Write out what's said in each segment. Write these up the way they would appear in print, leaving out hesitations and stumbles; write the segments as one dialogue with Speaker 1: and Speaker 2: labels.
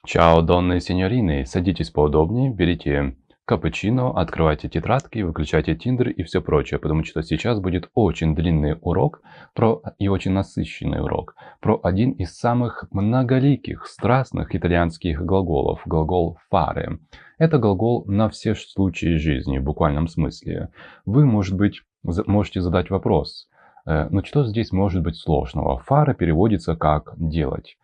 Speaker 1: Чао, донные сеньорины, садитесь поудобнее, берите капучино, открывайте тетрадки, выключайте Тиндер и все прочее, потому что сейчас будет очень длинный урок и очень насыщенный урок про один из самых многоликих, страстных итальянских глаголов, глагол fare. Это глагол на все случаи жизни, в буквальном смысле. Вы, может быть, можете задать вопрос, ну что здесь может быть сложного? Fare переводится как «делать».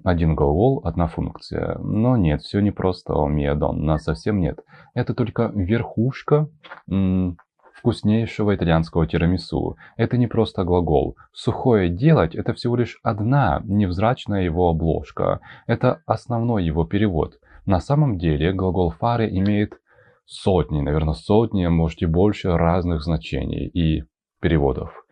Speaker 1: Один глагол, одна функция. Но нет, все не просто миа-донна, совсем нет. Это только верхушка вкуснейшего итальянского тирамису. Это не просто глагол. Сухое «делать» — это всего лишь одна невзрачная его обложка. Это основной его перевод. На самом деле глагол fare имеет сотни, наверное, сотни, а может и больше разных значений и переводов.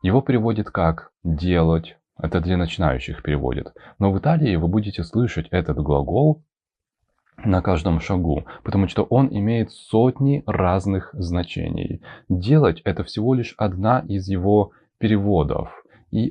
Speaker 1: Его переводят как «делать». Это для начинающих переводят. Но в Италии вы будете слышать этот глагол на каждом шагу, потому что он имеет сотни разных значений. Делать — это всего лишь одна из его переводов,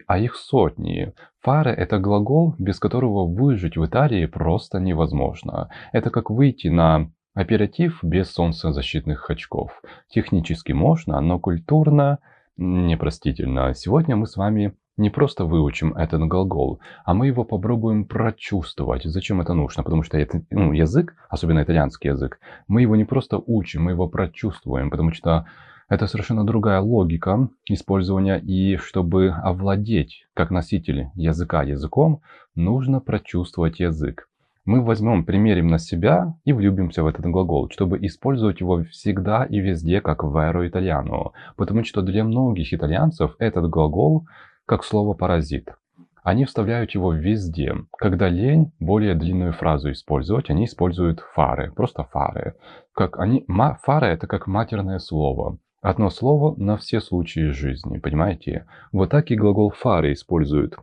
Speaker 1: а их сотни. Fare — это глагол, без которого выжить в Италии просто невозможно. Это как выйти на аперитив без солнцезащитных очков. Технически можно, но культурно непростительно. Сегодня мы с вами не просто выучим этот глагол, а мы его попробуем прочувствовать. Зачем это нужно? Потому что это, язык, особенно итальянский язык, мы его не просто учим, мы его прочувствуем, потому что это совершенно другая логика использования, и чтобы овладеть как носитель языка языком, нужно прочувствовать язык. Мы примерим на себя и влюбимся в этот глагол, чтобы использовать его всегда и везде как vero italiano, потому что для многих итальянцев этот глагол как слово «паразит». Они вставляют его везде. Когда лень более длинную фразу использовать, они используют fare, просто fare. Fare — это как матерное слово. Одно слово на все случаи жизни, понимаете? Вот так и глагол fare используют.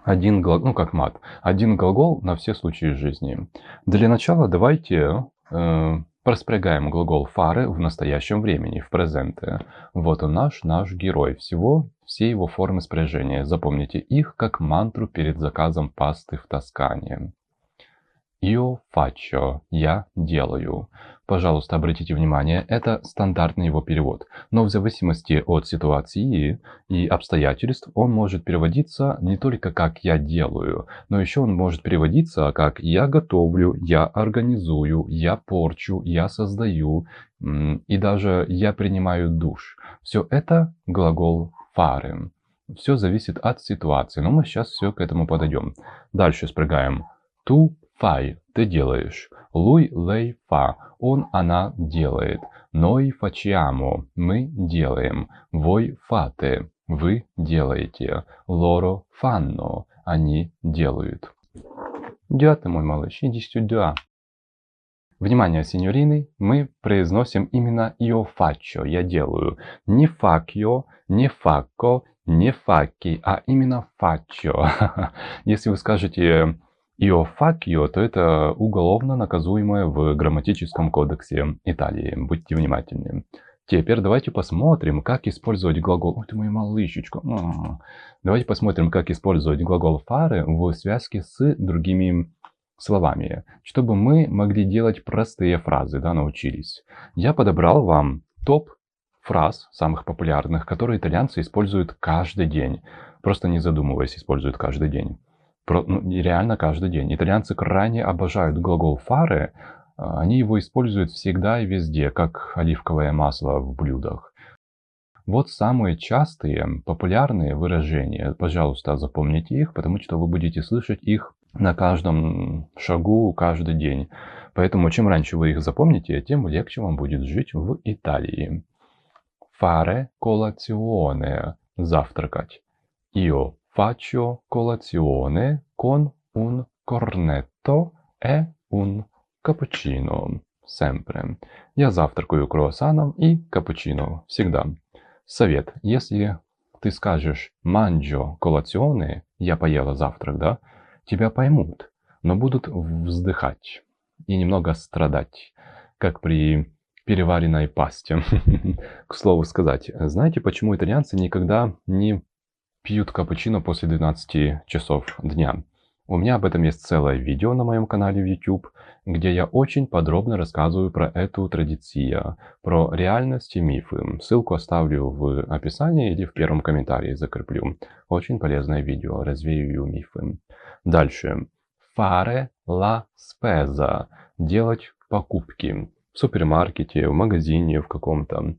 Speaker 1: Один глагол, как мат. Один глагол на все случаи жизни. Для начала давайте проспрягаем глагол fare в настоящем времени, в презенте. Вот он наш герой. Все его формы спряжения. Запомните их как мантру перед заказом пасты в Тоскане. Io faccio, я делаю. Пожалуйста, обратите внимание, это стандартный его перевод. Но в зависимости от ситуации и обстоятельств он может переводиться не только как «я делаю», но еще он может переводиться как «я готовлю», «я организую», «я порчу», «я создаю» и даже «я принимаю душ». Все это глагол fare. Все зависит от ситуации, но мы сейчас все к этому подойдем. Дальше спрягаем. Tu fai, ты делаешь. Lui, lei fa, он, она делает. Noi facciamo, мы делаем. Voi fate, вы делаете. Loro fanno, они делают. Дя ты, мой малыш, иди сюда. Внимание, сеньорины, мы произносим именно io faccio, я делаю. Не faccio, не facco, не facci, а именно faccio. Если вы скажете io faccio, то это уголовно наказуемое в грамматическом кодексе Италии. Будьте внимательны. Теперь давайте посмотрим, как использовать глагол... Ой, ты моя малышечка. Давайте посмотрим, как использовать глагол fare в связке с другими словами, чтобы мы могли делать простые фразы, научились. Я подобрал вам топ фраз, самых популярных, которые итальянцы используют каждый день. Просто не задумываясь, используют каждый день. Реально каждый день. Итальянцы крайне обожают глагол fare. Они его используют всегда и везде, как оливковое масло в блюдах. Вот самые частые, популярные выражения. Пожалуйста, запомните их, потому что вы будете слышать их на каждом шагу, каждый день. Поэтому чем раньше вы их запомните, тем легче вам будет жить в Италии. Fare colazione. Завтракать. Io faccio colazione con un cornetto e un cappuccino. Sempre. Я завтракаю круассаном и капучино. Всегда. Совет. Если ты скажешь «mangio colazione», я поела завтрак, да, тебя поймут, но будут вздыхать и немного страдать, как при переваренной пасте. К слову сказать, знаете, почему итальянцы никогда не пьют капучино после 12 часов дня? У меня об этом есть целое видео на моем канале в YouTube, где я очень подробно рассказываю про эту традицию, про реальность и мифы. Ссылку оставлю в описании или в первом комментарии закреплю. Очень полезное видео, развею мифы. Дальше. Fare la spesa. Делать покупки. В супермаркете, в магазине в каком-то.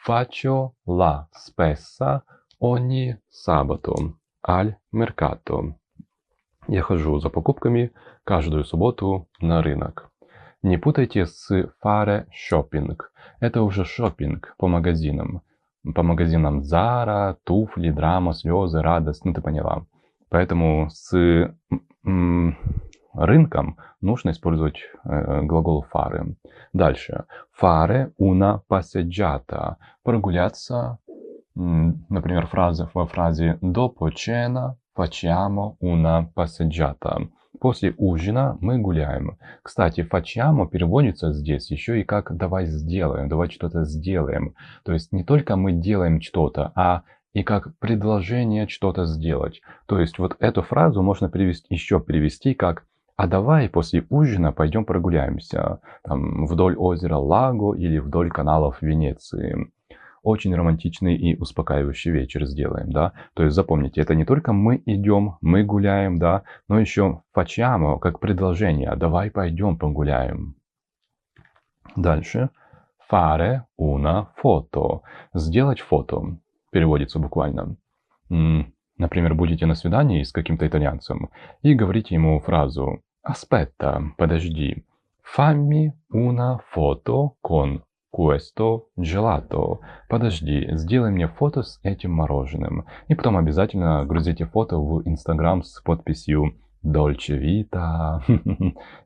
Speaker 1: Faccio la spesa ogni sabato al mercato. Я хожу за покупками каждую субботу на рынок. Не путайте с fare shopping. Это уже шопинг по магазинам. По магазинам Zara, туфли, драма, слезы, радость. Ну, ты поняла. Поэтому с рынком нужно использовать глагол fare. Дальше. Fare una passeggiata. Прогуляться. Например, во фразе dopo cena facciamo una passeggiata. После ужина мы гуляем. Кстати, facciamo переводится здесь еще и как давай сделаем, давай что-то сделаем. То есть не только мы делаем что-то, а и как предложение что-то сделать. То есть вот эту фразу можно еще перевести как а давай после ужина пойдем прогуляемся там, вдоль озера Лаго или вдоль каналов Венеции. Очень романтичный и успокаивающий вечер сделаем, да. То есть запомните, это не только мы идем, мы гуляем, да, но еще facciamo как предложение. Давай пойдем погуляем. Дальше. Fare una foto. Сделать фото. Переводится буквально. Например, будете на свидании с каким-то итальянцем и говорите ему фразу «Aspetta, подожди, fammi una foto con questo gelato». Подожди, сделай мне фото с этим мороженым. И потом обязательно грузите фото в Instagram с подписью Dolce Vita.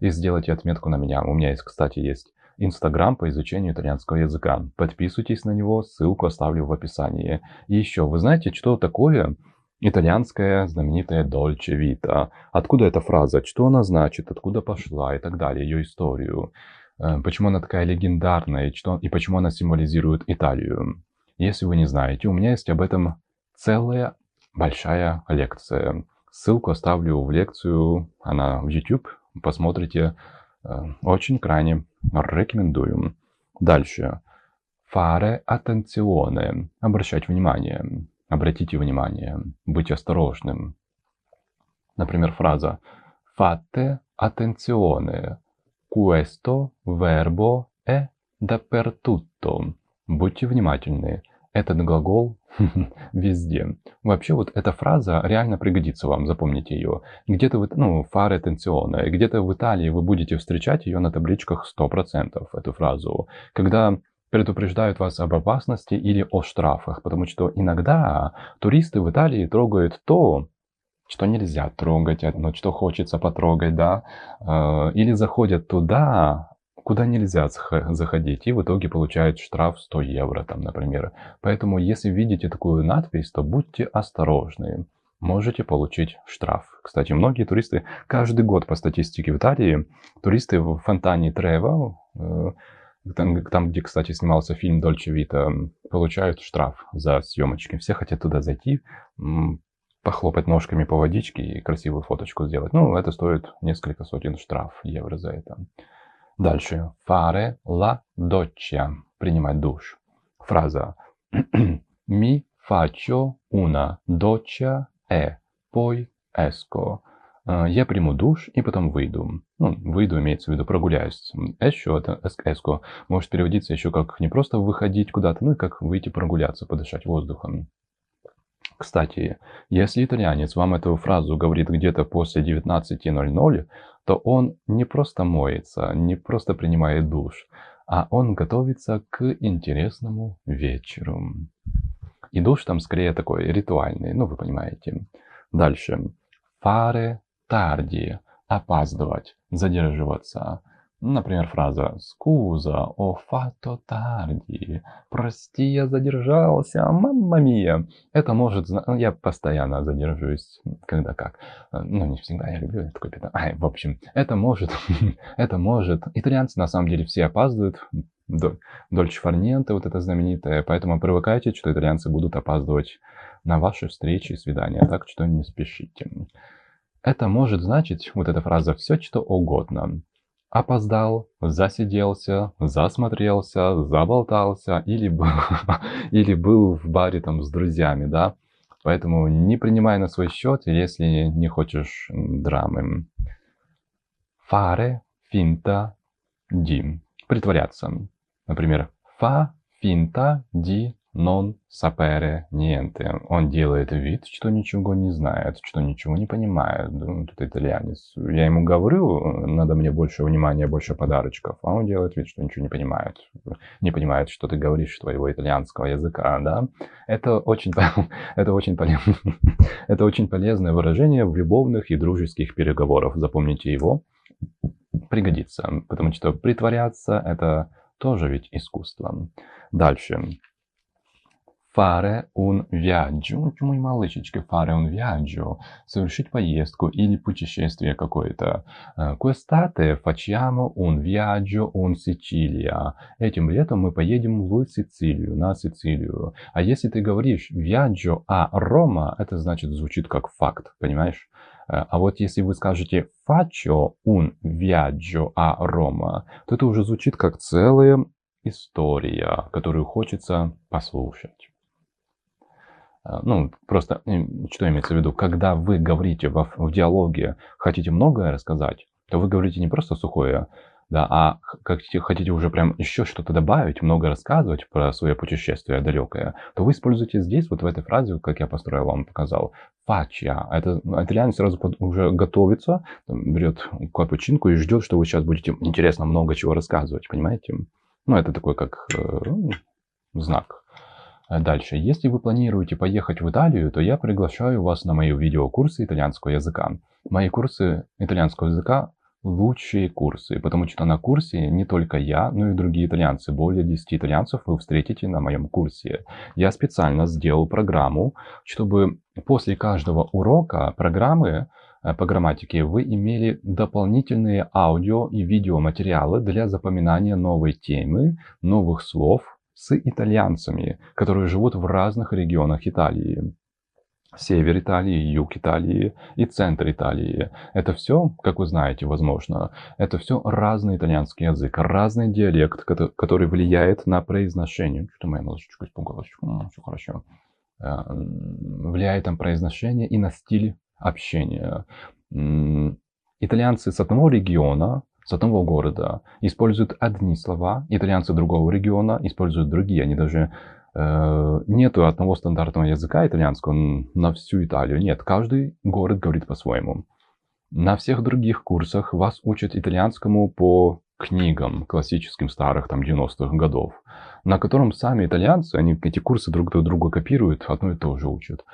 Speaker 1: И сделайте отметку на меня. У меня есть, кстати, есть Инстаграм по изучению итальянского языка. Подписывайтесь на него, ссылку оставлю в описании. И еще, вы знаете, что такое итальянская знаменитая Dolce Vita? Откуда эта фраза? Что она значит? Откуда пошла? И так далее. Ее историю. Почему она такая легендарная? И почему она символизирует Италию? Если вы не знаете, у меня есть об этом целая большая лекция. Ссылку оставлю в лекцию. Она в YouTube. Посмотрите. Очень крайне рекомендую. Дальше. Fare attenzione. Обращать внимание. Обратите внимание. Быть осторожным. Например, фраза Fate attenzione. Questo verbo è dappertutto. Будьте внимательны. Этот глагол везде. Вообще вот эта фраза реально пригодится вам, запомните ее. Где-то вы, fare attenzione, где-то в Италии вы будете встречать ее на табличках 100%, эту фразу. Когда предупреждают вас об опасности или о штрафах. Потому что иногда туристы в Италии трогают то, что нельзя трогать, но что хочется потрогать, да. Или заходят туда, куда нельзя заходить, и в итоге получают штраф 100 евро, там, например. Поэтому, если видите такую надпись, то будьте осторожны. Можете получить штраф. Кстати, многие туристы, каждый год по статистике в Италии, туристы в фонтане Трево, там, где, кстати, снимался фильм «Дольче Вита», получают штраф за съемочки. Все хотят туда зайти, похлопать ножками по водичке и красивую фоточку сделать. Это стоит несколько сотен евро за это. Дальше. Fare la doccia. Принимать душ. Фраза. Mi faccio una doccia e poi esco. Я приму душ и потом выйду. Выйду имеется в виду прогуляюсь. Esco, это esco, может переводиться еще как не просто выходить куда-то, и как выйти прогуляться, подышать воздухом. Кстати, если итальянец вам эту фразу говорит где-то после 19:00, то он не просто моется, не просто принимает душ, а он готовится к интересному вечеру. И душ там скорее такой ритуальный, вы понимаете. Дальше. Fare tardi. Опаздывать, задерживаться. Например, фраза «Скуза, ho fatto tardi». «Прости, я задержался, мамма мия». Это может... Я постоянно задерживаюсь, когда как. Не всегда, я люблю такой питон. В общем, это может... это может... Итальянцы, на самом деле, все опаздывают. Дольче фар ниенте, вот это знаменитое. Поэтому привыкайте, что итальянцы будут опаздывать на ваши встречи и свидания. Так что не спешите. Это может значить, вот эта фраза, все что угодно. Опоздал, засиделся, засмотрелся, заболтался или был, или был в баре там с друзьями, да. Поэтому не принимай на свой счет, если не хочешь драмы. Fare finta di. Притворяться. Например, fa finta di non sapere niente. Он делает вид, что ничего не знает, что ничего не понимает. Ну, тут итальянец. Я ему говорю, надо мне больше внимания, больше подарочков. А он делает вид, что ничего не понимает. Не понимает, что ты говоришь твоего итальянского языка, да? Это очень, это очень полезно. Это очень полезное выражение в любовных и дружеских переговорах. Запомните его. Пригодится, потому что притворяться это тоже ведь искусство. Дальше. Fare un viaggio. Мой малышечка, fare un viaggio. Совершить поездку или путешествие какое-то. Quest'estate facciamo un viaggio in Sicilia. Этим летом мы поедем в Сицилию, на Сицилию. А если ты говоришь viaggio a Roma, это значит, звучит как факт, понимаешь? А вот если вы скажете faccio un viaggio a Roma, то это уже звучит как целая история, которую хочется послушать. Ну, просто, что имеется в виду, когда вы говорите в диалоге, хотите многое рассказать, то вы говорите не просто сухое, да, а хотите уже прям еще что-то добавить, много рассказывать про свое путешествие далекое, то вы используете здесь, вот в этой фразе, как я построил, вам показал, faccia. Это итальянец сразу уже готовится, берет капучинку и ждет, что вы сейчас будете интересно много чего рассказывать, понимаете? Ну, это такой как знак. Дальше. Если вы планируете поехать в Италию, то я приглашаю вас на мои видеокурсы итальянского языка. Мои курсы итальянского языка лучшие курсы, потому что на курсе не только я, но и другие итальянцы. Более 10 итальянцев вы встретите на моем курсе. Я специально сделал программу, чтобы после каждого урока программы по грамматике вы имели дополнительные аудио и видеоматериалы для запоминания новой темы, новых слов с итальянцами, которые живут в разных регионах Италии. Север Италии, юг Италии и центр Италии. Это все, как вы знаете, возможно, это все разный итальянский язык, разный диалект, который влияет на произношение. Что-то моя малышечка испугалась. Все хорошо. Влияет на произношение и на стиль общения. Итальянцы с одного региона, с одного города используют одни слова, итальянцы другого региона используют другие. Они даже нету одного стандартного языка итальянского на всю Италию. Нет, каждый город говорит по-своему. На всех других курсах вас учат итальянскому по книгам классическим старых, там, 90-х годов, на котором сами итальянцы, они эти курсы друг друга копируют, одно и то же учат.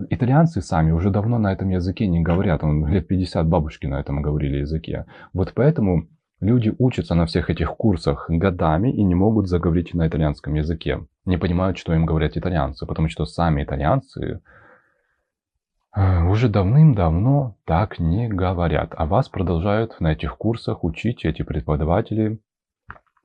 Speaker 1: Итальянцы сами уже давно на этом языке не говорят, лет 50 бабушки на этом говорили языке. Вот поэтому люди учатся на всех этих курсах годами и не могут заговорить на итальянском языке. Не понимают, что им говорят итальянцы, потому что сами итальянцы уже давным-давно так не говорят. А вас продолжают на этих курсах учить эти преподаватели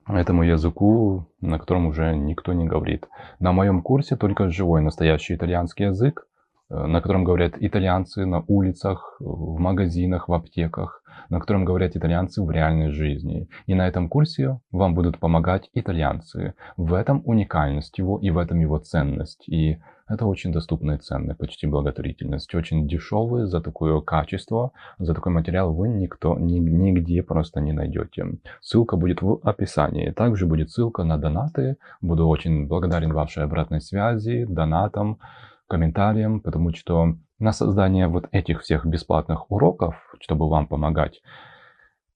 Speaker 1: этому языку, на котором уже никто не говорит. На моем курсе только живой настоящий итальянский язык, на котором говорят итальянцы на улицах, в магазинах, в аптеках, на котором говорят итальянцы в реальной жизни. И на этом курсе вам будут помогать итальянцы. В этом уникальность его и в этом его ценность. И это очень доступная ценность, почти благотворительность. Очень дешевые за такое качество, за такой материал вы нигде просто не найдете. Ссылка будет в описании. Также будет ссылка на донаты. Буду очень благодарен вашей обратной связи, донатам, комментариям, потому что на создание вот этих всех бесплатных уроков, чтобы вам помогать,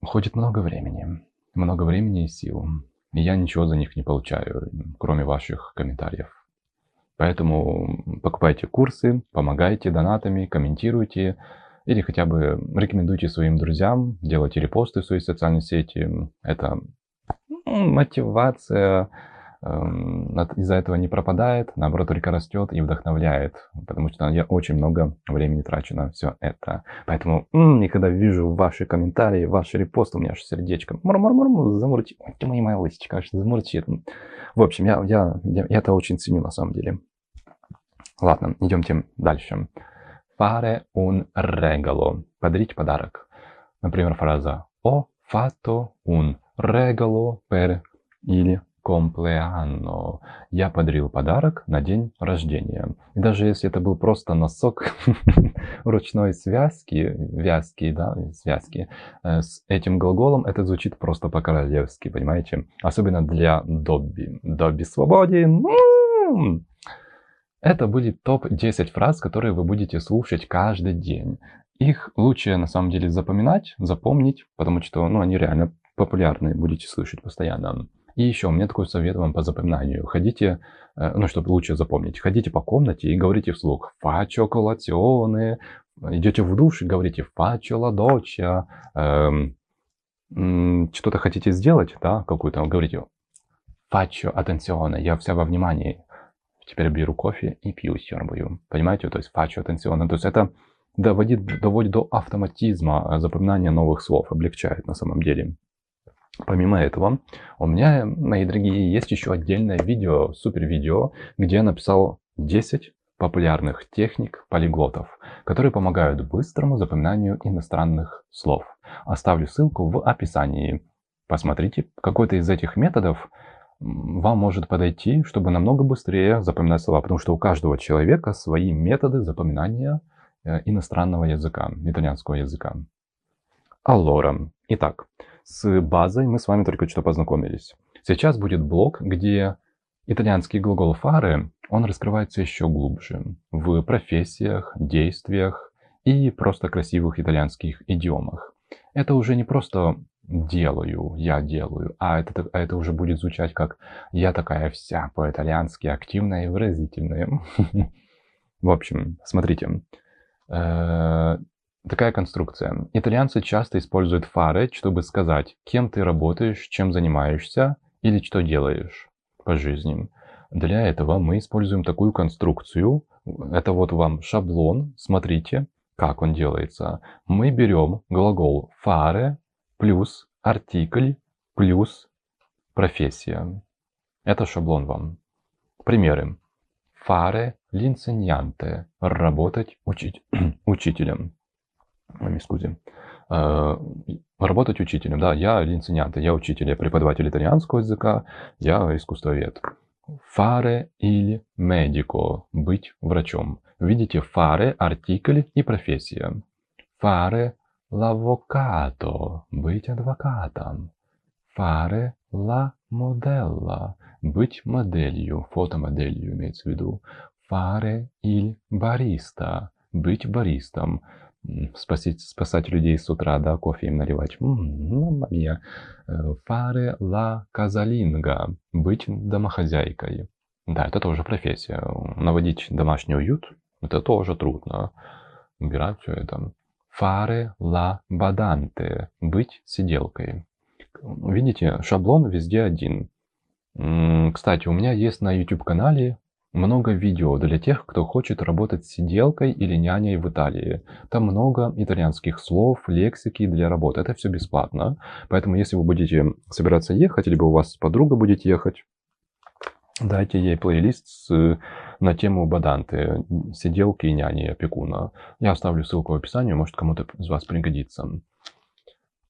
Speaker 1: уходит много времени и сил. И я ничего за них не получаю, кроме ваших комментариев. Поэтому покупайте курсы, помогайте донатами, комментируйте или хотя бы рекомендуйте своим друзьям, делайте репосты в своей социальной сети. Это мотивация из-за этого не пропадает, наоборот, только растет и вдохновляет, потому что я очень много времени трачу на все это. Поэтому, и когда вижу ваши комментарии, ваши репосты, у меня аж сердечко замурчит. Ой, ты моя малышечка, аж замурчит. В общем, я это очень ценю на самом деле. Ладно, идемте дальше. fare un regalo. Подарить подарок. Например, фраза Ho fatto un regalo per il compleanno. Я подарил подарок на день рождения. И даже если это был просто носок ручной связки, вязки, да, связки, с этим глаголом, это звучит просто по-королевски, понимаете? Особенно для Добби. Добби свободен! Это будет топ-10 фраз, которые вы будете слушать каждый день. Их лучше на самом деле запоминать, запомнить, потому что они реально популярны, будете слышать постоянно. И еще у меня такой совет вам по запоминанию. Ходите, чтобы лучше запомнить, ходите по комнате и говорите вслух «faccio colazione», идете в душ и говорите «faccio la doccia», что-то хотите сделать, да, какую-то, говорите «faccio attenzione», я вся во внимании. Теперь беру кофе и пью, сербую. Понимаете? То есть faccio attenzione. То есть это доводит до автоматизма запоминания новых слов, облегчает на самом деле. Помимо этого, у меня, мои дорогие, есть еще отдельное видео, супер видео, где я написал 10 популярных техник полиглотов, которые помогают быстрому запоминанию иностранных слов. Оставлю ссылку в описании. Посмотрите, какой-то из этих методов вам может подойти, чтобы намного быстрее запоминать слова, потому что у каждого человека свои методы запоминания иностранного языка, итальянского языка. Allora. Итак, с базой мы с вами только что познакомились. Сейчас будет блок, где итальянский глагол fare, он раскрывается еще глубже в профессиях, действиях и просто красивых итальянских идиомах. Это уже не просто делаю, я делаю, а это уже будет звучать как я такая вся по-итальянски активная и выразительная. В общем, смотрите. Такая конструкция. Итальянцы часто используют fare, чтобы сказать, кем ты работаешь, чем занимаешься или что делаешь по жизни. Для этого мы используем такую конструкцию. Это вот вам шаблон. Смотрите, как он делается. Мы берем глагол fare плюс артикль плюс профессия. Это шаблон вам. Примеры. Fare l'insegnante. Работать учителем. Работать учителем. Да, я l'insegnante, я учитель, я преподаватель итальянского языка, я искусствовед. Fare il medico. Быть врачом. Видите, fare, артикль и профессия. Fare l'avvocato. Быть адвокатом. Fare la modella. Быть моделью, фотомоделью имеется в виду. Fare il barista. Быть баристом. Спасать людей с утра, да, кофе им наливать. Мамма мия. Fare la casalinga. Быть домохозяйкой. Да, это тоже профессия. Наводить домашний уют, это тоже трудно. Убирать все это. Fare la badante. Быть сиделкой. Видите, шаблон везде один. Кстати, у меня есть на YouTube-канале много видео для тех, кто хочет работать сиделкой или няней в Италии. Там много итальянских слов, лексики для работы. Это все бесплатно. Поэтому, если вы будете собираться ехать, либо у вас подруга будет ехать, дайте ей плейлист на тему баданты, сиделки и няни, опекуна. Я оставлю ссылку в описании, может кому-то из вас пригодится.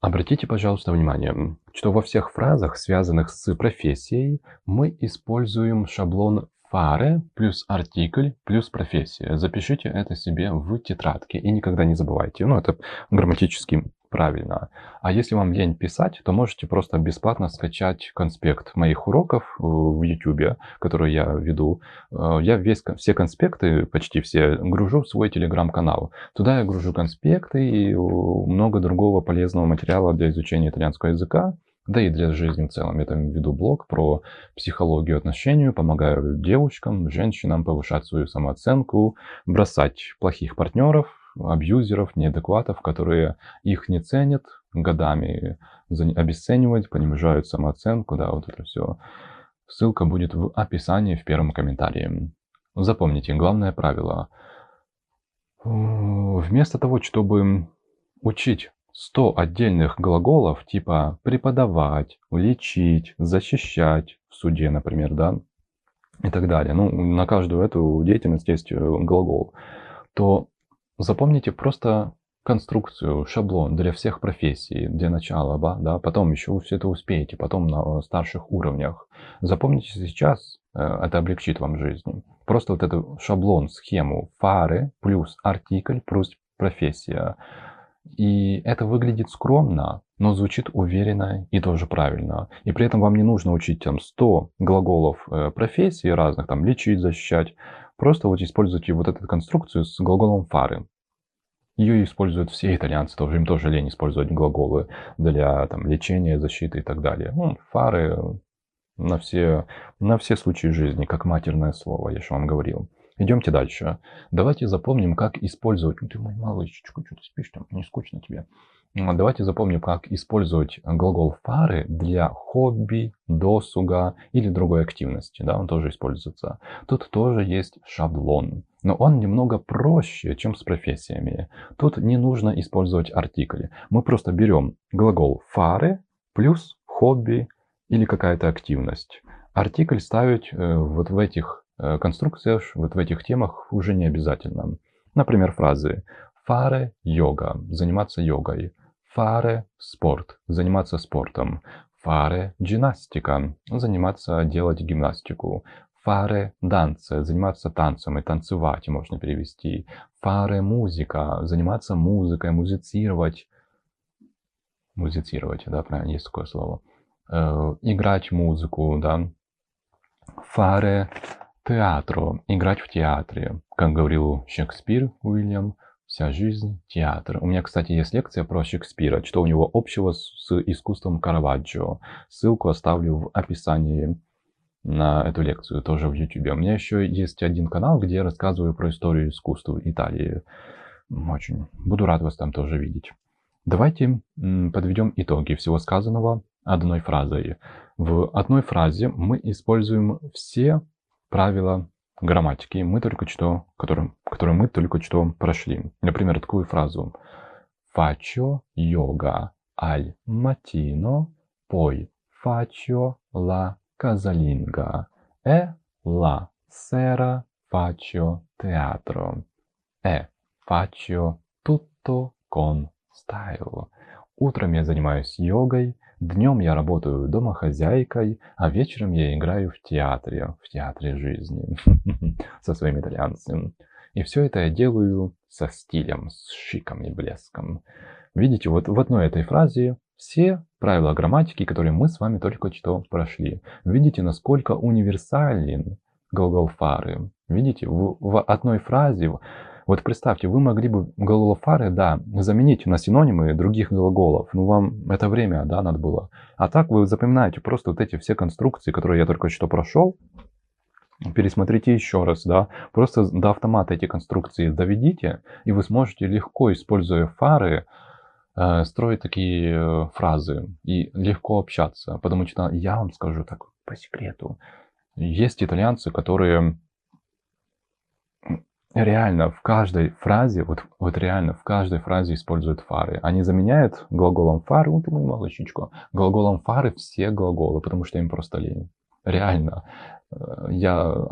Speaker 1: Обратите, пожалуйста, внимание, что во всех фразах, связанных с профессией, мы используем шаблон fare плюс артикль плюс профессия. Запишите это себе в тетрадке и никогда не забывайте. Это грамматически правильно. А если вам лень писать, то можете просто бесплатно скачать конспект моих уроков в YouTube, которые я веду. Я все конспекты, почти все, гружу в свой телеграм-канал. Туда я гружу конспекты и много другого полезного материала для изучения итальянского языка. Да и для жизни в целом. Я там веду блог про психологию отношений, помогаю девушкам, женщинам повышать свою самооценку, бросать плохих партнеров, абьюзеров, неадекватов, которые их не ценят, годами обесценивают, понижают самооценку, да, вот это все. Ссылка будет в описании в первом комментарии. Запомните, главное правило. Вместо того, чтобы учить 100 отдельных глаголов, типа преподавать, лечить, защищать в суде, например, да, и так далее. На каждую эту деятельность есть глагол. То Запомните просто конструкцию, шаблон для всех профессий, для начала, да, потом еще вы все это успеете, потом на старших уровнях. Запомните сейчас, это облегчит вам жизнь. Просто вот этот шаблон, схему фары плюс артикль плюс профессия. И это выглядит скромно, но звучит уверенно и тоже правильно. И при этом вам не нужно учить там 100 глаголов профессий разных, там лечить, защищать. Просто вот используйте вот эту конструкцию с глаголом фары. Ее используют все итальянцы тоже, им тоже лень использовать глаголы для там, лечения, защиты и так далее. Ну, фары на все случаи жизни, как матерное слово, я же вам говорил. Идемте дальше. Давайте запомним, как использовать... Ну, ты мой малышечка, что ты спишь там, не скучно тебе. Давайте запомним, как использовать глагол фары для хобби, досуга или другой активности. Да, он тоже используется. Тут тоже есть шаблон, но он немного проще, чем с профессиями. Тут не нужно использовать артикли. Мы просто берем глагол фары плюс хобби или какая-то активность. Артикль ставить вот в этих конструкциях, вот в этих темах уже не обязательно. Например, фразы fare йога, заниматься йогой. Fare спорт, заниматься спортом. Fare гимнастика, заниматься делать гимнастику. Fare danza, заниматься танцем и танцевать можно перевести. Fare музыка, заниматься музыкой, музицировать. Музицировать, да, правильно, есть такое слово. Играть музыку, да. Fare театро, играть в театре. Как говорил Шекспир Уильям, вся жизнь театр. У меня, кстати, есть лекция про Шекспира, что у него общего с искусством Караваджо. Ссылку оставлю в описании на эту лекцию, тоже в YouTube. У меня еще есть один канал, где я рассказываю про историю искусства Италии. Очень буду рад вас там тоже видеть. Давайте подведем итоги всего сказанного одной фразой. В одной фразе мы используем все правила грамматики, которые мы только что прошли. Например, такую фразу. Faccio yoga al mattino, poi faccio la casalinga e la sera faccio teatro. Faccio tutto con style. Утром я занимаюсь йогой, днем я работаю домохозяйкой, а вечером я играю в театре жизни, со своим итальянцем. И все это я делаю со стилем, с шиком и блеском. Видите, вот в одной этой фразе все правила грамматики, которые мы с вами только что прошли. Видите, насколько универсален глагол фары. Видите, в одной фразе. Вот представьте, вы могли бы глагол фары, да, заменить на синонимы других глаголов. Ну, вам это время, да, надо было. А так вы запоминаете просто вот эти все конструкции, которые я только что прошел. Пересмотрите еще раз, да. Просто до автомата эти конструкции доведите, и вы сможете легко, используя фары, строить такие фразы и легко общаться. Потому что я вам скажу так по секрету. Есть итальянцы, которые реально в каждой фразе, вот реально в каждой фразе используют фары. Они заменяют глаголом фары, вот мою малышечку, глаголом фары все глаголы, потому что им просто лень. Реально. Я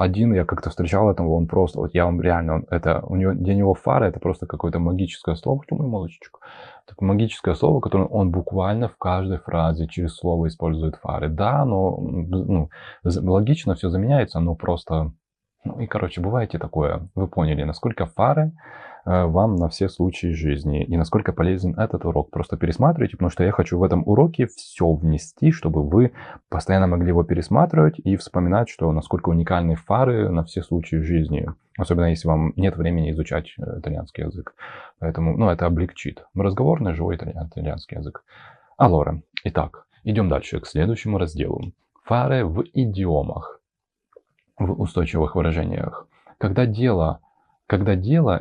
Speaker 1: как-то встречал этого, он просто, вот я вам реально, для него фара это просто какое-то магическое слово, что мою малышечку. Так, магическое слово, которое он буквально в каждой фразе через слово использует фары. Да, но логично все заменяется, но просто... Ну и, короче, бывает и такое. Вы поняли, насколько фары вам на все случаи жизни и насколько полезен этот урок. Просто пересматривайте, потому что я хочу в этом уроке все внести, чтобы вы постоянно могли его пересматривать и вспоминать, что насколько уникальны фары на все случаи жизни. Особенно если вам нет времени изучать итальянский язык. Поэтому, это облегчит. Разговорный, живой итальянский язык. Allora, итак, идем дальше к следующему разделу. Фары в идиомах. В устойчивых выражениях. Когда дело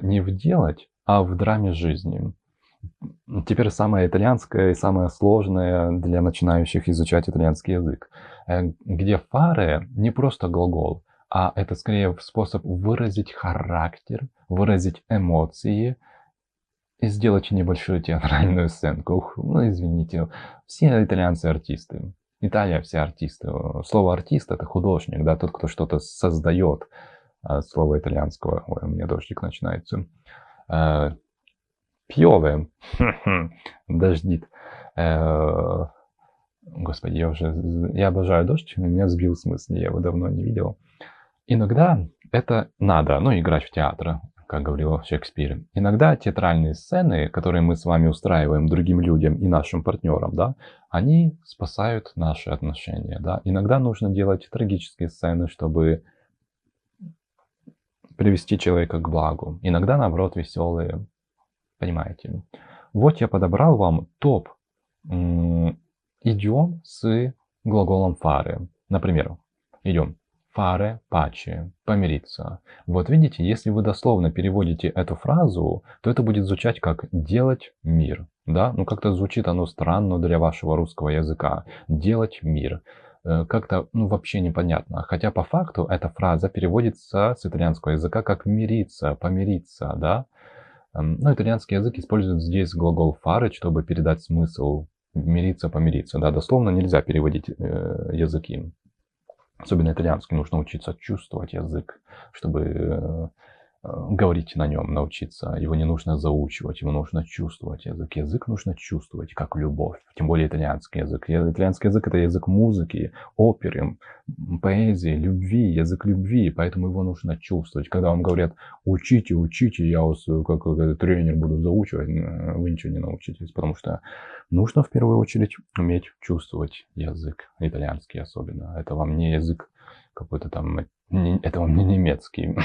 Speaker 1: не в делать, а в драме жизни. Теперь самое итальянское и самое сложное для начинающих изучать итальянский язык. Где фаре не просто глагол, а это скорее способ выразить характер, выразить эмоции и сделать небольшую театральную сценку. Извините, все итальянцы артисты. Италия все артисты. Слово артист это художник, да, тот, кто что-то создает. Слово итальянского. Ой, у меня дождик начинается. Пьёве. Дождит. Господи, я обожаю дождь, но меня сбил в смысле, я его давно не видел. Иногда это надо, ну, играть в театр, как говорил Шекспир. Иногда театральные сцены, которые мы с вами устраиваем другим людям и нашим партнерам, да, они спасают наши отношения, да. Иногда нужно делать трагические сцены, чтобы привести человека к благу. Иногда, наоборот, веселые, понимаете. Вот я подобрал вам топ идиом с глаголом fare. Например, идем fare pace, помириться. Вот видите, если вы дословно переводите эту фразу, то это будет звучать как делать мир. Да? Ну как-то звучит оно странно для вашего русского языка. Делать мир. Как-то вообще непонятно. Хотя по факту эта фраза переводится с итальянского языка как мириться, помириться, да? Ну, итальянский язык использует здесь глагол fare, чтобы передать смысл мириться, помириться. Да, дословно нельзя переводить языки. Особенно итальянский. Нужно учиться чувствовать язык, чтобы говорить на нем, научиться. Его не нужно заучивать, его нужно чувствовать. Язык нужно чувствовать, как любовь. Тем более итальянский язык. Итальянский язык — это язык музыки, оперы, поэзии, любви, язык любви. Поэтому его нужно чувствовать. Когда вам говорят, учите, учите, я вас как тренер буду заучивать, вы ничего не научитесь. Потому что нужно в первую очередь уметь чувствовать язык. Итальянский особенно. Это вам не язык какой-то там, это вам не немецкий.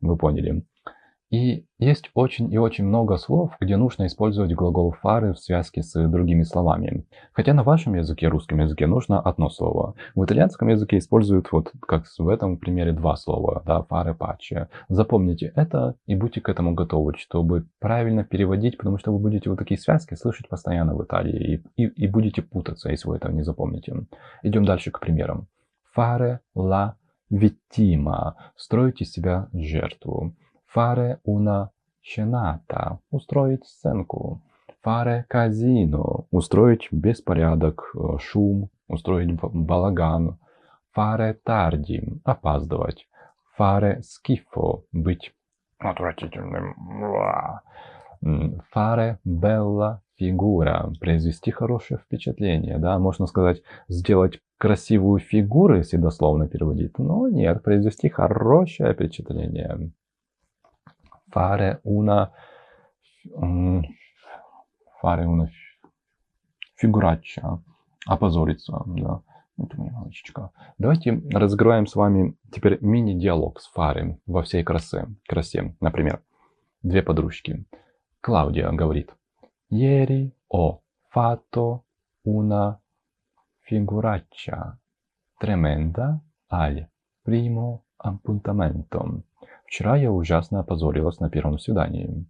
Speaker 1: Вы поняли. И есть очень и очень много слов, где нужно использовать глагол fare в связке с другими словами. Хотя на вашем языке, русском языке, нужно одно слово. В итальянском языке используют, вот как в этом примере, два слова. Да, fare pace. Запомните это и будьте к этому готовы, чтобы правильно переводить, потому что вы будете вот такие связки слышать постоянно в Италии и будете путаться, если вы этого не запомните. Идем дальше к примерам. Fare la vittima. Строить из себя жертву. Fare una scenata. Устроить сценку. Fare casino. Устроить беспорядок, шум, устроить балаган. Fare tardi. Опаздывать. Fare schifo. Быть отвратительным. Fare bella figura. Произвести хорошее впечатление. Да? Можно сказать, сделать красивую фигуру, если дословно переводить. Но нет, произвести хорошее впечатление. Fare una figuraccia. Опозориться. Да. Вот немножечко. Давайте разыграем с вами теперь мини-диалог с fare во всей красе. Например, две подружки. Клаудия говорит: Ieri ho fatto una figuraccia tremenda al primo appuntamento. Вчера я ужасно опозорилась на первом свидании.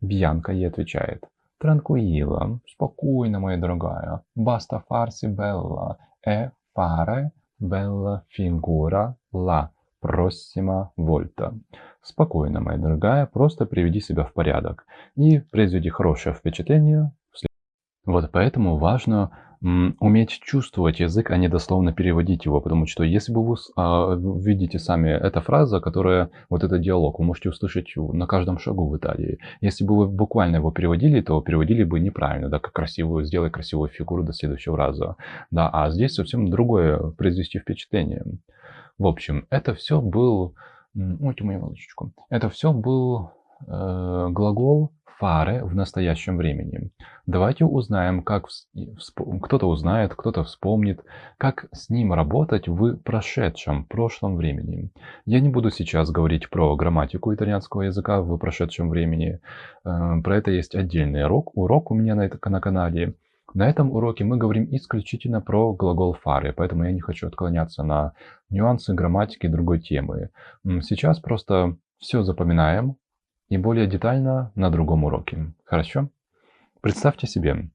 Speaker 1: Бьянка ей отвечает: Tranquilla, спокойно, моя дорогая. Basta farsi bella e fare bella figura la prossima volta. Спокойно, моя дорогая, просто приведи себя в порядок и произведи хорошее впечатление. Вот поэтому важно уметь чувствовать язык, а не дословно переводить его, потому что если бы вы видите сами, эта фраза, которая, вот этот диалог, вы можете услышать на каждом шагу в Италии. Если бы вы буквально его переводили, то переводили бы неправильно, да, как красивую, сделай красивую фигуру до следующего раза. Да, а здесь совсем другое, произвести впечатление. В общем, это все был, это все был глагол fare в настоящем времени. Давайте узнаем, как кто-то узнает, кто-то вспомнит, как с ним работать в прошедшем, прошлом времени. Я не буду сейчас говорить про грамматику итальянского языка в прошедшем времени. Про это есть отдельный урок у меня на канале. На этом уроке мы говорим исключительно про глагол fare, поэтому я не хочу отклоняться на нюансы грамматики другой темы. Сейчас просто все запоминаем, и более детально на другом уроке. Хорошо? Представьте себе,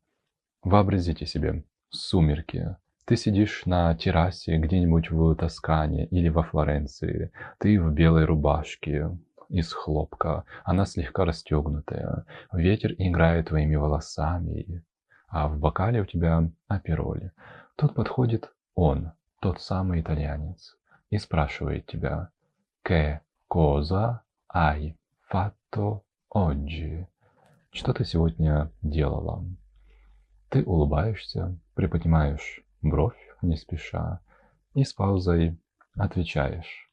Speaker 1: вообразите себе сумерки. Ты сидишь на террасе где-нибудь в Тоскане или во Флоренции. Ты в белой рубашке из хлопка. Она слегка расстегнутая. Ветер играет твоими волосами. А в бокале у тебя апероль. Тут подходит он, тот самый итальянец, и спрашивает тебя: «Che cosa hai fatto fatto oggi? Что ты сегодня делала? Ты улыбаешься, приподнимаешь бровь не спеша и с паузой отвечаешь.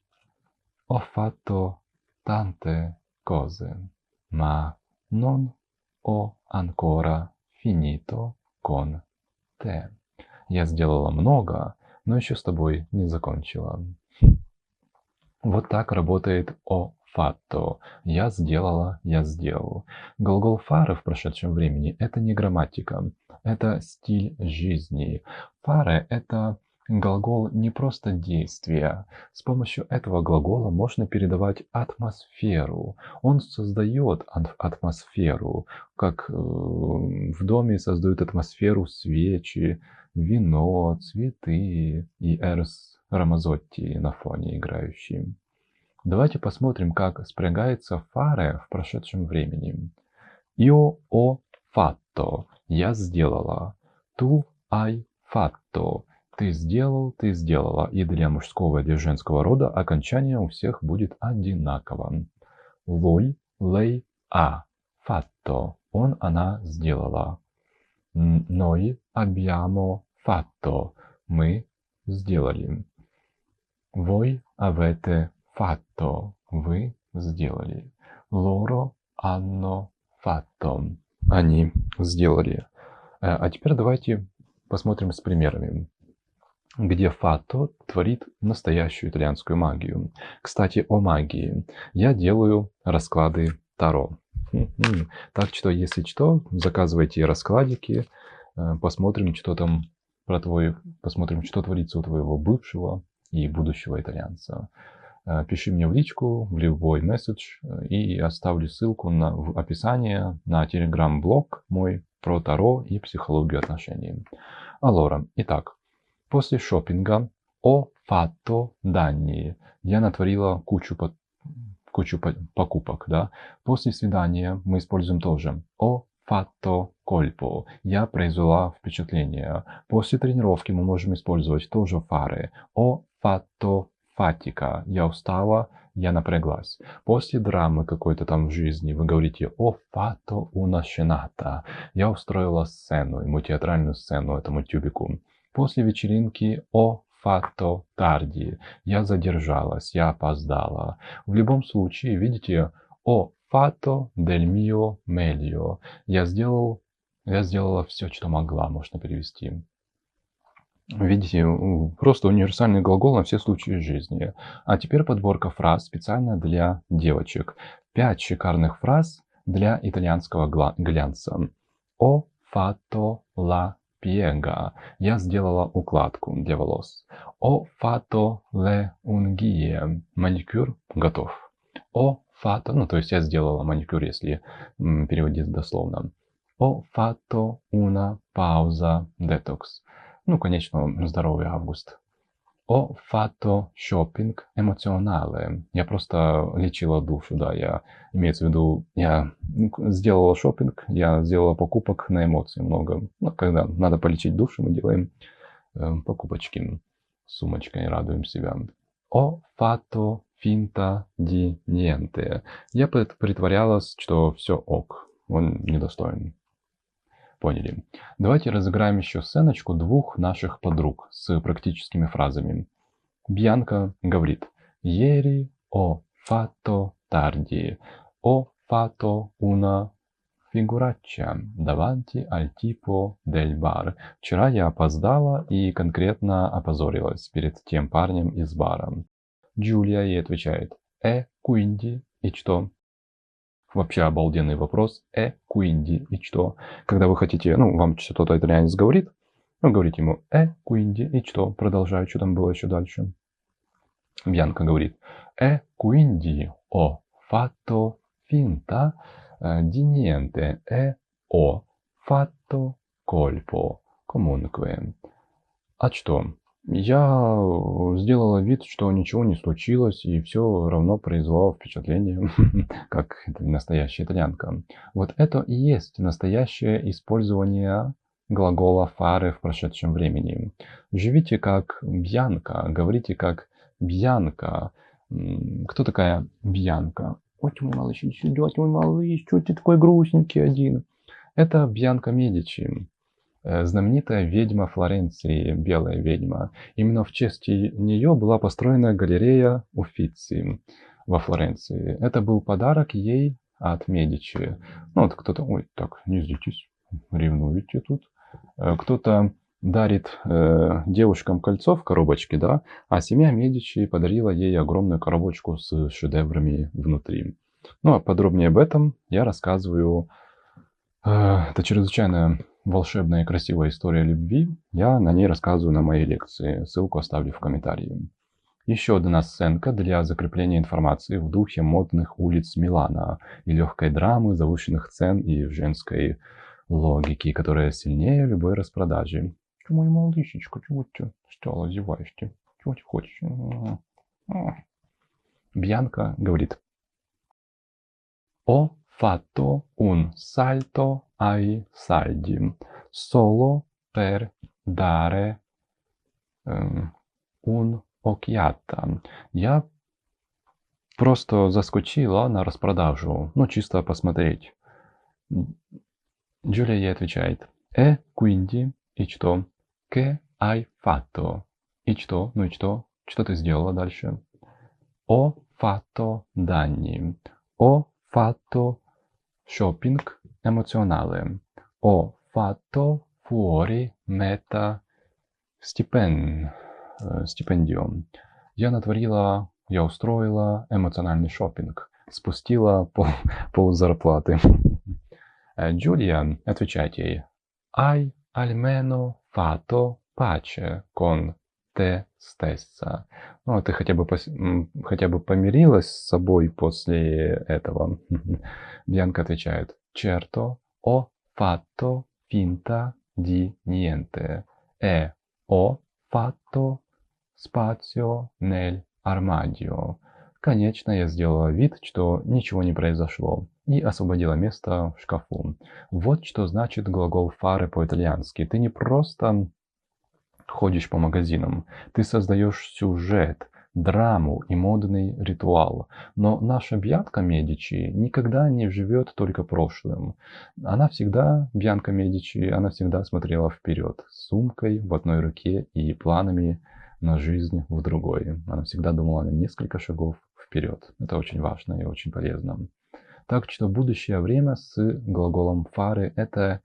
Speaker 1: Ho fatto tante cose, ma non ho ancora finito con te. Я сделала много, но еще с тобой не закончила. Вот так работает ho fatto. Я сделала, я сделал. Глагол fare в прошедшем времени– это не грамматика, это стиль жизни. Fare– это глагол не просто действия. С помощью этого глагола можно передавать атмосферу. Он создает атмосферу, как в доме создают атмосферу свечи, вино, цветы и Эрс Рамазотти на фоне играющий. Давайте посмотрим, как спрягается fare в прошедшем времени. Io ho fatto. Я сделала. Tu hai fatto. Ты сделал, ты сделала. И для мужского и для женского рода окончание у всех будет одинаково. Lui, lei ha fatto. Он, она сделала. Noi abbiamo fatto. Мы сделали. Voi avete fatto. Вы сделали. Loro hanno fatto. Они сделали. А теперь давайте посмотрим с примерами, где fatto творит настоящую итальянскую магию. Кстати, о магии. Я делаю расклады Таро. Так что, если что, заказывайте раскладики, посмотрим, что там посмотрим, что творится у твоего бывшего и будущего итальянца. Пиши мне в личку, в любой месседж, и оставлю ссылку в описании на телеграм-блог мой про Таро и психологию отношений. Allora, итак, после шопинга ho fatto danni. Я натворила кучу покупок, да. После свидания мы используем тоже ho fatto colpo. Я произвела впечатление. После тренировки мы можем использовать тоже fare. Ho fatto fatica. Я устала, я напряглась. После драмы какой-то там в жизни вы говорите ho fatto una scenata. Я устроила сцену, ему театральную сцену, этому тюбику. После вечеринки ho fatto tardi. Я задержалась, я опоздала. В любом случае, видите, ho fatto del mio meglio. Я сделала все, что могла, можно перевести. Видите, просто универсальный глагол на все случаи жизни. А теперь подборка фраз специально для девочек. 5 шикарных фраз для итальянского глянца. Ho fatto la piega. Я сделала укладку для волос. Ho fatto le unghie. Маникюр готов. Ho fatto, то есть я сделала маникюр, если переводить дословно. Ho fatto una pausa detox. Конечно, здоровый август. Ho fatto shopping emozionale. Я просто лечила душу, да, имеется в виду, я сделала шопинг, я сделала покупок на эмоции много. Когда надо полечить душу, мы делаем покупочки с сумочкой, радуем себя. Ho fatto finta di niente. Я притворялась, что все ок, он недостоин. Поняли. Давайте разыграем еще сценочку двух наших подруг с практическими фразами. Бьянка говорит: Ieri ho fatto tardi. Ho fatto una figuraccia davanti al tipo del bar. Вчера я опоздала и конкретно опозорилась перед тем парнем из бара. Джулия ей отвечает: quindi? И что? Вообще обалденный вопрос. Quindi. И что? Когда вы хотите, вам что-то итальянец говорит, вы говорите ему quindi. И что? Продолжаю, что там было еще дальше. Бьянка говорит: quindi ho fatto finta di niente. Ho fatto colpo. Comunque. А что? Я сделала вид, что ничего не случилось, и все равно произвело впечатление, как настоящая итальянка. Вот это и есть настоящее использование глагола fare в прошедшем времени. Живите как Бьянка, говорите как Бьянка. Кто такая Бьянка? мой малыш, идет мой малыш, что ты такой грустненький один? Это Бьянка Медичи, знаменитая ведьма Флоренции, белая ведьма. Именно в честь нее была построена галерея Уффици во Флоренции. Это был подарок ей от Медичи. Ну вот кто-то, ой, так, не злитесь, ревнуете тут. Кто-то дарит девушкам кольцо в коробочке, да, а семья Медичи подарила ей огромную коробочку с шедеврами внутри. Ну а подробнее об этом я рассказываю. Это чрезвычайно волшебная и красивая история любви. Я на ней рассказываю на моей лекции. Ссылку оставлю в комментарии. Еще одна сценка для закрепления информации в духе модных улиц Милана и легкой драмы, завышенных цен и женской логики, которая сильнее любой распродажи. Мой малышечка, чего ты стала зеваешь-то? Чего ты хочешь? Бьянка говорит. Ho fatto un salto ai saldi solo per dare un'occhiata. Я просто заскочила на распродажу, ну чисто посмотреть. Джулия ей отвечает. Quindi, и что? Che hai fatto? И что? Ну и что? Что ты сделала дальше? Ho fatto danni. Ho fatto shopping emozionale. Ho fatto fuori meta стипендиум. Я устроила эмоциональный шопинг. Спустила пол зарплаты. Джулия отвечает ей. Hai almeno fatto pace con te stessa. Ну, ты хотя бы помирилась с собой после этого. Бьянка отвечает. Certo, ho fatto finta di niente. Ho fatto spazio nell'armadio. Конечно, я сделала вид, что ничего не произошло, и освободила место в шкафу. Вот что значит глагол fare по-итальянски. Ты не просто ходишь по магазинам, ты создаешь сюжет, драму и модный ритуал. Но наша Бьянка Медичи никогда не живет только прошлым. Бьянка Медичи, она всегда смотрела вперед, с сумкой в одной руке и планами на жизнь в другой. Она всегда думала на несколько шагов вперед. Это очень важно и очень полезно. Так что будущее время с глаголом fare это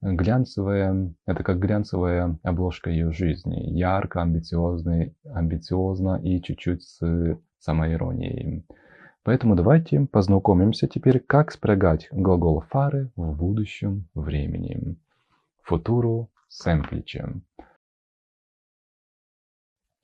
Speaker 1: как глянцевая обложка ее жизни. Ярко, амбициозно и чуть-чуть с самоиронией. Поэтому давайте познакомимся теперь, как спрягать глагол fare в будущем времени. Futuro semplice.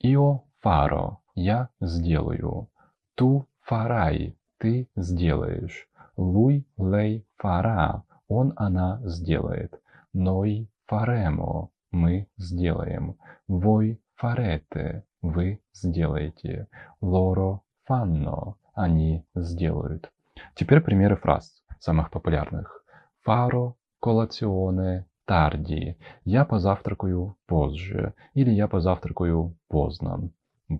Speaker 1: Io farò. Я сделаю. Tu farai. Ты сделаешь. Lui, lei farà. Он, она сделает. Noi faremo. Мы сделаем. Voi farete. Вы сделаете. Loro fanno. Они сделают. Теперь примеры фраз, самых популярных. Farò colazione tardi. Я позавтракаю позже. Или я позавтракаю поздно.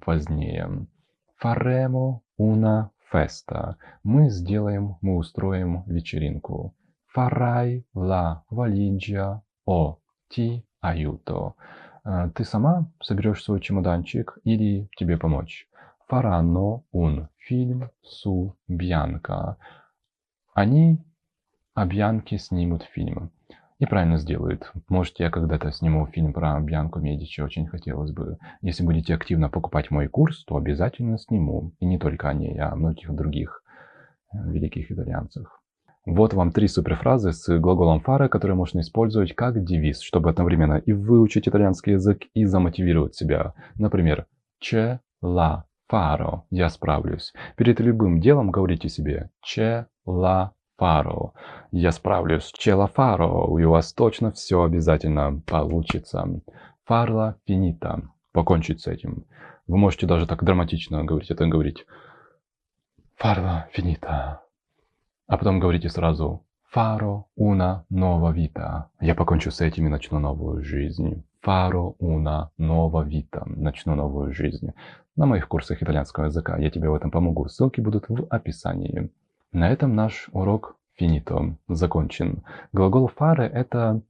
Speaker 1: Позднее. Faremo una festa. Мы устроим вечеринку. Farai la valigia o ti aiuto. Ты сама соберешь свой чемоданчик или тебе помочь? Faranno un film su Bianca. Они о Бьянке снимут фильм. И правильно сделают. Может, я когда-то сниму фильм про Бьянку Медичи, очень хотелось бы. Если будете активно покупать мой курс, то обязательно сниму. И не только о ней, а о многих других великих итальянцах. Вот вам 3 суперфразы с глаголом fare, которые можно использовать как девиз, чтобы одновременно и выучить итальянский язык, и замотивировать себя. Например, ce la farò. Я справлюсь. Перед любым делом говорите себе ce la farò. Я справлюсь. Ce la farò. И у вас точно все обязательно получится. Farla finita. Покончить с этим. Вы можете даже так драматично говорить. Farla finita. А потом говорите сразу farò una nuova vita. Я покончу с этим и начну новую жизнь. Farò una nuova vita. Начну новую жизнь. На моих курсах итальянского языка я тебе в этом помогу. Ссылки будут в описании. На этом наш урок finito закончен. Глагол fare – это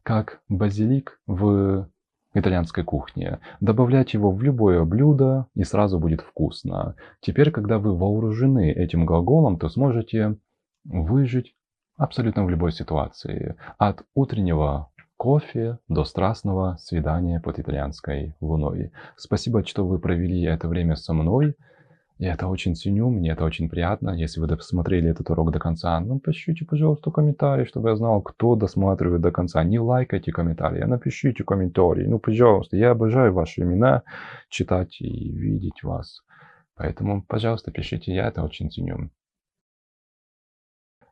Speaker 1: как базилик в итальянской кухне. Добавлять его в любое блюдо и сразу будет вкусно. Теперь, когда вы вооружены этим глаголом, то сможете выжить абсолютно в любой ситуации. От утреннего кофе до страстного свидания под итальянской луной. Спасибо, что вы провели это время со мной. Я это очень ценю, мне это очень приятно. Если вы досмотрели этот урок до конца, ну, пишите, пожалуйста, комментарий, чтобы я знал, кто досматривает до конца. Не лайкайте комментарии, а напишите комментарий. Ну, пожалуйста, я обожаю ваши имена читать и видеть вас. Поэтому, пожалуйста, пишите, я это очень ценю.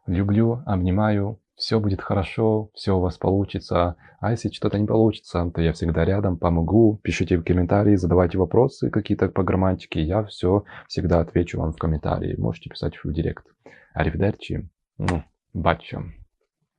Speaker 1: Люблю, обнимаю. Все будет хорошо, все у вас получится. А если что-то не получится, то я всегда рядом, помогу. Пишите в комментарии, задавайте вопросы какие-то по грамматике. Я все всегда отвечу вам в комментарии. Можете писать в директ. Аривидерчи. Бачо.